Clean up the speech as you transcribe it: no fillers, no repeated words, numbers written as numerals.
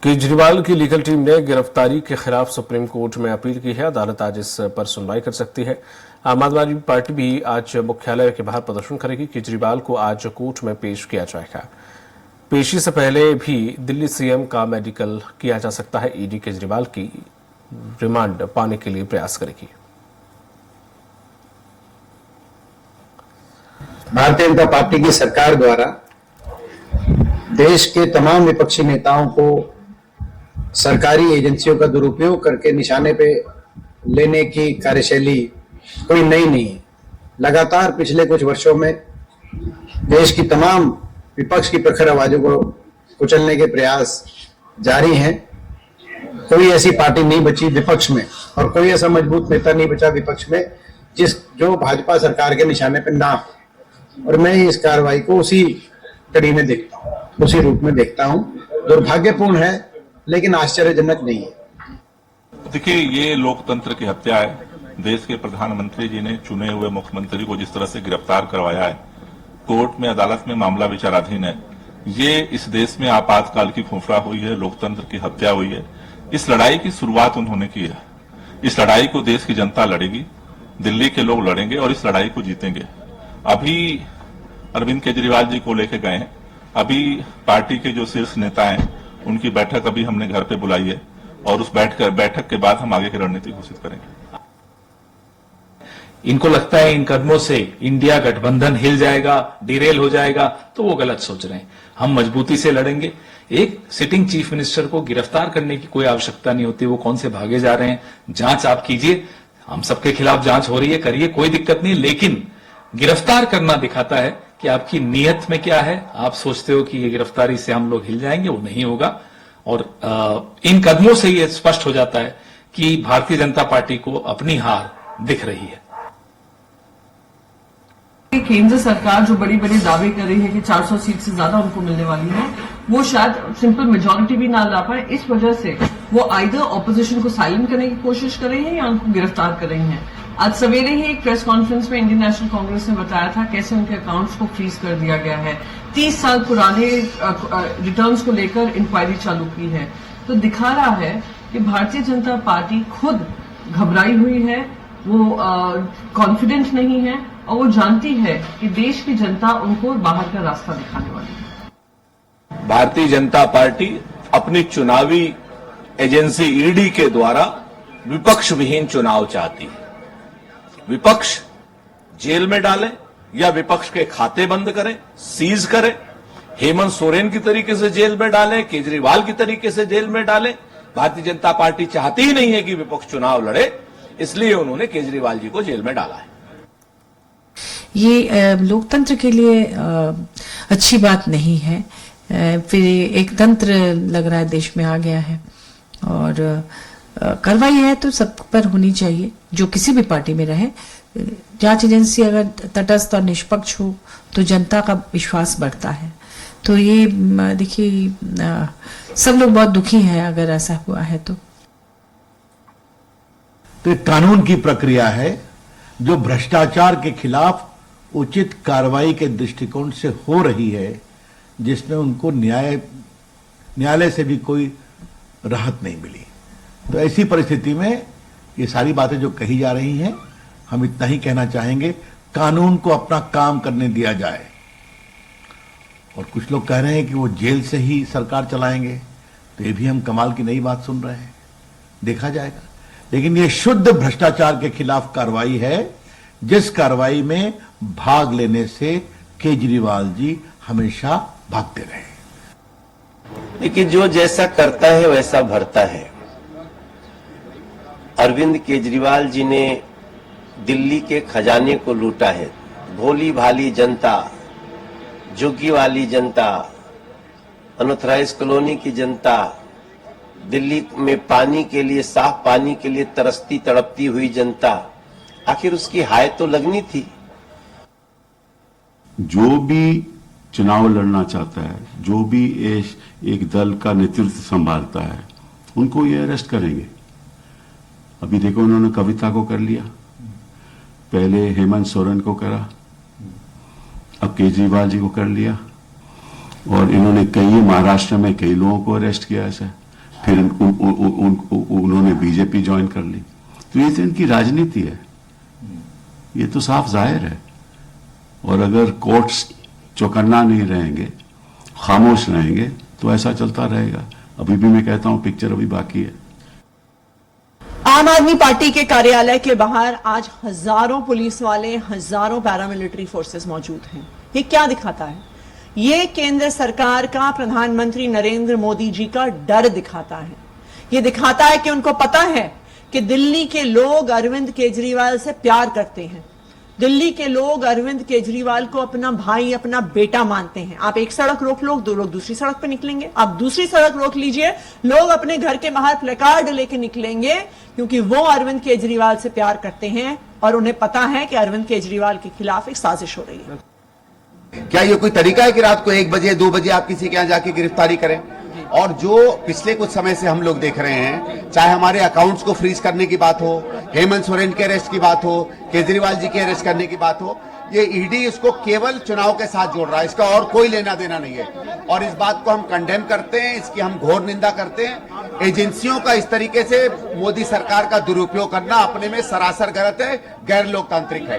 केजरीवाल की legal team ने गिरफ्तारी के खिलाफ सुप्रीम कोर्ट में अपील की है। अदालत आज इस पर सुनवाई कर सकती है। आम आदमी पार्टी भी आज मुख्यालय के बाहर प्रदर्शन करेगी। केजरीवाल को आज कोर्ट में पेश किया जाएगा। पेशी से पहले भी दिल्ली सीएम का मेडिकल किया जा सकता है। ईडी केजरीवाल की रिमांड पाने के लिए प्रयास करेगी। भारतीय जनता पार्टी की सरकार द्वारा देश के तमाम विपक्षी नेताओं को सरकारी एजेंसियों का दुरुपयोग करके निशाने पे लेने की कार्यशैली कोई नई नहीं है। लगातार पिछले कुछ वर्षों में देश की तमाम विपक्ष की प्रखर आवाजों को कुचलने के प्रयास जारी हैं। कोई ऐसी पार्टी नहीं बची विपक्ष में और कोई ऐसा मजबूत नेता नहीं बचा विपक्ष में जो भाजपा सरकार के निशाने पर ना हो। और मैं इस कार्रवाई को उसी कड़ी में देखता हूँ, उसी रूप में देखता हूँ। दुर्भाग्यपूर्ण है लेकिन आश्चर्यजनक नहीं है। देखिए, ये लोकतंत्र की हत्या है। देश के प्रधानमंत्री जी ने चुने हुए मुख्यमंत्री को जिस तरह से गिरफ्तार करवाया है, कोर्ट में अदालत में मामला विचाराधीन है। ये इस देश में आपातकाल की फुफड़ा हुई है, लोकतंत्र की हत्या हुई है। इस लड़ाई की शुरुआत उन्होंने की है। इस लड़ाई को देश की जनता लड़ेगी, दिल्ली के लोग लड़ेंगे और इस लड़ाई को जीतेंगे। अभी अरविंद केजरीवाल जी को लेके गए हैं। अभी पार्टी के जो शीर्ष नेता हैं उनकी बैठक अभी हमने घर पे बुलाई है और उस बैठक के बाद हम आगे की रणनीति घोषित करेंगे। इनको लगता है इन कदमों से इंडिया गठबंधन हिल जाएगा, डिरेल हो जाएगा, तो वो गलत सोच रहे हैं। हम मजबूती से लड़ेंगे। एक सिटिंग चीफ मिनिस्टर को गिरफ्तार करने की कोई आवश्यकता नहीं होती। वो कौन से भागे जा रहे हैं, जांच आप कीजिए। हम सबके खिलाफ जांच हो रही है, करिए, कोई दिक्कत नहीं। लेकिन गिरफ्तार करना दिखाता है कि आपकी नीयत में क्या है। आप सोचते हो कि ये गिरफ्तारी से हम लोग हिल जाएंगे, वो नहीं होगा। और इन कदमों से ये स्पष्ट हो जाता है कि भारतीय जनता पार्टी को अपनी हार दिख रही है। केंद्र सरकार जो बड़ी बड़ी दावे कर रही है कि 400 सीट से ज्यादा उनको मिलने वाली है, वो शायद सिंपल मेजोरिटी भी ना ला पाए। इस वजह से वो आइदर ऑपोजिशन को साइलेंट करने की कोशिश कर रही है या उनको गिरफ्तार कर रही है। आज सवेरे ही एक प्रेस कॉन्फ्रेंस में इंडियन नेशनल कांग्रेस ने बताया था कैसे उनके अकाउंट्स को फ्रीज कर दिया गया है। 30 साल पुराने रिटर्न्स को लेकर इंक्वायरी चालू की है। तो दिखा रहा है कि भारतीय जनता पार्टी खुद घबराई हुई है, वो कॉन्फिडेंट नहीं है और वो जानती है कि देश की जनता उनको बाहर का रास्ता दिखाने वाली है। भारतीय जनता पार्टी अपनी चुनावी एजेंसी ईडी के द्वारा विपक्ष विहीन चुनाव चाहती है। विपक्ष जेल में डाले या विपक्ष के खाते बंद करे, सीज करे, हेमंत सोरेन की तरीके से जेल में डाले, केजरीवाल की तरीके से जेल में डाले। भारतीय जनता पार्टी चाहती ही नहीं है कि विपक्ष चुनाव लड़े, इसलिए उन्होंने केजरीवाल जी को जेल में डाला है। ये लोकतंत्र के लिए अच्छी बात नहीं है। फिर एक तंत्र लग रहा है देश में आ गया है और कार्रवाई है तो सब पर होनी चाहिए, जो किसी भी पार्टी में रहे। जांच एजेंसी अगर तटस्थ और निष्पक्ष हो तो जनता का विश्वास बढ़ता है। तो ये देखिए सब लोग बहुत दुखी हैं अगर ऐसा हुआ है तो कानून की प्रक्रिया है जो भ्रष्टाचार के खिलाफ उचित कार्रवाई के दृष्टिकोण से हो रही है, जिसमें उनको न्यायालय से भी कोई राहत नहीं मिली। तो ऐसी परिस्थिति में ये सारी बातें जो कही जा रही हैं, हम इतना ही कहना चाहेंगे, कानून को अपना काम करने दिया जाए। और कुछ लोग कह रहे हैं कि वो जेल से ही सरकार चलाएंगे, तो ये भी हम कमाल की नई बात सुन रहे हैं। देखा जाएगा, लेकिन ये शुद्ध भ्रष्टाचार के खिलाफ कार्रवाई है, जिस कार्रवाई में भाग लेने से केजरीवाल जी हमेशा भागते रहे। लेकिन जो जैसा करता है वैसा भरता है। अरविंद केजरीवाल जी ने दिल्ली के खजाने को लूटा है। भोली भाली जनता, झुग्गी वाली जनता, अनऑथराइज्ड कॉलोनी की जनता, दिल्ली में पानी के लिए, साफ पानी के लिए तरसती तड़पती हुई जनता, आखिर उसकी हाय तो लगनी थी। जो भी चुनाव लड़ना चाहता है, जो भी एक दल का नेतृत्व संभालता है, उनको ये अरेस्ट करेंगे। अभी देखो, उन्होंने कविता को कर लिया, पहले हेमंत सोरेन को करा, अब केजरीवाल जी को कर लिया, और इन्होंने कई महाराष्ट्र में कई लोगों को अरेस्ट किया ऐसा। फिर उन्होंने बीजेपी ज्वाइन कर ली। तो ये तो इनकी राजनीति है, ये तो साफ जाहिर है। और अगर कोर्ट्स चौकन्ना नहीं रहेंगे, खामोश रहेंगे, तो ऐसा चलता रहेगा। अभी भी मैं कहता हूं पिक्चर अभी बाकी है। आम आदमी पार्टी के कार्यालय के बाहर आज हजारों पुलिस वाले, हजारों पैरामिलिट्री फोर्सेस मौजूद हैं। ये क्या दिखाता है? ये केंद्र सरकार का, प्रधानमंत्री नरेंद्र मोदी जी का डर दिखाता है। ये दिखाता है कि उनको पता है कि दिल्ली के लोग अरविंद केजरीवाल से प्यार करते हैं। दिल्ली के लोग अरविंद केजरीवाल को अपना भाई, अपना बेटा मानते हैं। आप एक सड़क रोक लो, दो लोग दूसरी सड़क पे निकलेंगे। आप दूसरी सड़क रोक लीजिए, लोग अपने घर के बाहर प्लेकार्ड लेके निकलेंगे, क्योंकि वो अरविंद केजरीवाल से प्यार करते हैं और उन्हें पता है कि अरविंद केजरीवाल के खिलाफ एक साजिश हो रही है। क्या ये कोई तरीका है कि रात को 1 बजे 2 बजे आप किसी के यहां जाके गिरफ्तारी करें? और जो पिछले कुछ समय से हम लोग देख रहे हैं, चाहे हमारे अकाउंट्स को फ्रीज करने की बात हो, हेमंत सोरेन के अरेस्ट की बात हो, केजरीवाल जी के अरेस्ट करने की बात हो, ये ईडी इसको केवल चुनाव के साथ जोड़ रहा है। इसका और कोई लेना देना नहीं है और इस बात को हम कंडेम करते हैं, इसकी हम घोर निंदा करते हैं। एजेंसियों का इस तरीके से मोदी सरकार का दुरुपयोग करना अपने में सरासर गलत है, गैर लोकतांत्रिक है।